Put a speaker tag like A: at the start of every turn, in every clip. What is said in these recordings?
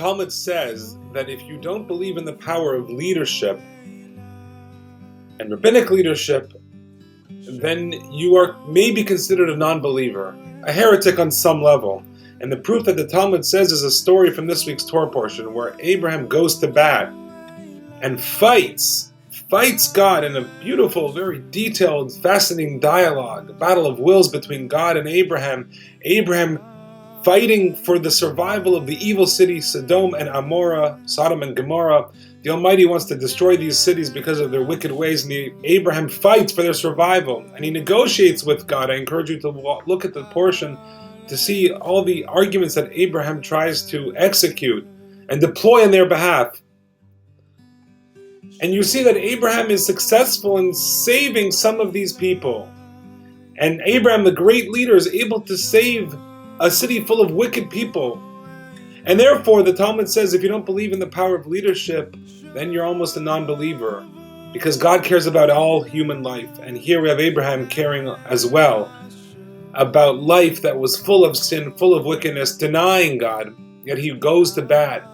A: Talmud says that if you don't believe in the power of leadership and rabbinic leadership, then you are maybe considered a non-believer, a heretic on some level. And the proof that the Talmud says is a story from this week's Torah portion where Abraham goes to bat and fights God in a beautiful, very detailed, fascinating dialogue, a battle of wills between God and Abraham. Abraham fighting for the survival of the evil city Sodom and Sodom and Gomorrah. The Almighty wants to destroy these cities because of their wicked ways, and Abraham fights for their survival, and he negotiates with God. I encourage you to look at the portion to see all the arguments that Abraham tries to execute and deploy on their behalf. And you see that Abraham is successful in saving some of these people. And Abraham, the great leader, is able to save a city full of wicked people. And therefore, the Talmud says, if you don't believe in the power of leadership, then you're almost a non-believer, because God cares about all human life. And here we have Abraham caring as well about life that was full of sin, full of wickedness, denying God, yet he goes to bat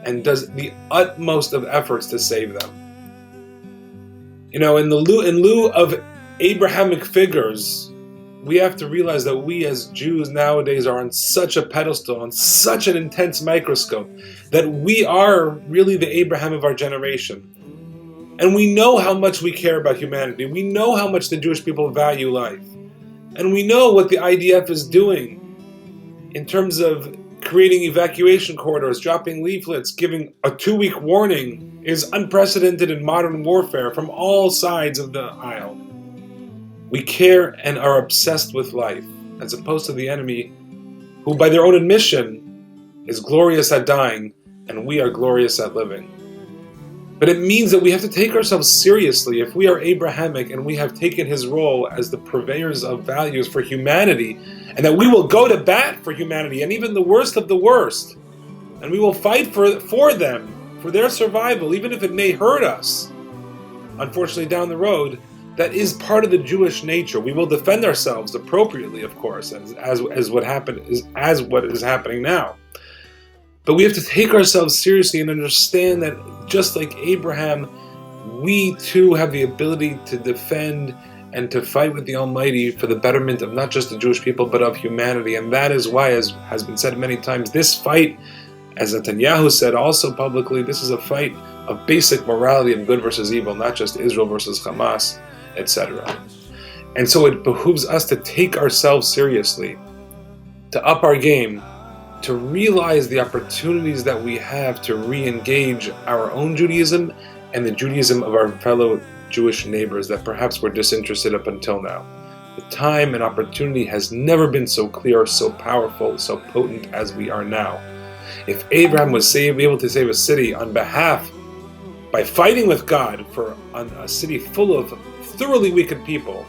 A: and does the utmost of efforts to save them. In lieu of Abrahamic figures, we have to realize that we as Jews nowadays are on such a pedestal, on such an intense microscope, that we are really the Abraham of our generation. And we know how much we care about humanity. We know how much the Jewish people value life. And we know what the IDF is doing in terms of creating evacuation corridors, dropping leaflets, giving a 2-week warning is unprecedented in modern warfare from all sides of the aisle. We care and are obsessed with life, as opposed to the enemy, who by their own admission is glorious at dying, and we are glorious at living. But it means that we have to take ourselves seriously if we are Abrahamic and we have taken his role as the purveyors of values for humanity, and that we will go to bat for humanity and even the worst of the worst. And we will fight for them, for their survival, even if it may hurt us. Unfortunately, down the road, that is part of the Jewish nature. We will defend ourselves appropriately, of course, as what is happening now. But we have to take ourselves seriously and understand that just like Abraham, we too have the ability to defend and to fight with the Almighty for the betterment of not just the Jewish people, but of humanity. And that is why, as has been said many times, this fight, as Netanyahu said also publicly, this is a fight of basic morality of good versus evil, not just Israel versus Hamas, etc. And so it behooves us to take ourselves seriously, to up our game, to realize the opportunities that we have to re-engage our own Judaism and the Judaism of our fellow Jewish neighbors that perhaps were disinterested up until now. The time and opportunity has never been so clear, so powerful, so potent as we are now. If Abraham was able to save a city on behalf, by fighting with God for a city full of thoroughly wicked people,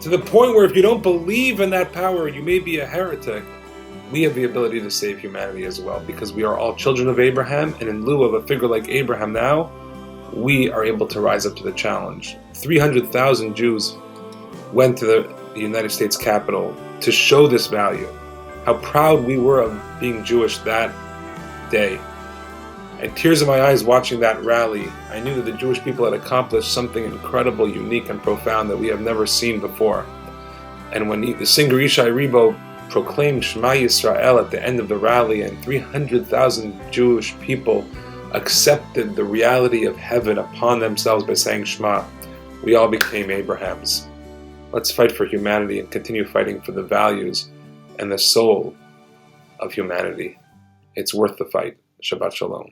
A: to the point where if you don't believe in that power, you may be a heretic, we have the ability to save humanity as well, because we are all children of Abraham, and in lieu of a figure like Abraham now, we are able to rise up to the challenge. 300,000 Jews went to the United States Capitol to show this value, how proud we were of being Jewish that day. And tears in my eyes watching that rally, I knew that the Jewish people had accomplished something incredible, unique, and profound that we have never seen before. And when the singer Yishai Ribo proclaimed Shema Yisrael at the end of the rally, and 300,000 Jewish people accepted the reality of heaven upon themselves by saying Shema, we all became Abrahams. Let's fight for humanity and continue fighting for the values and the soul of humanity. It's worth the fight. Shabbat Shalom.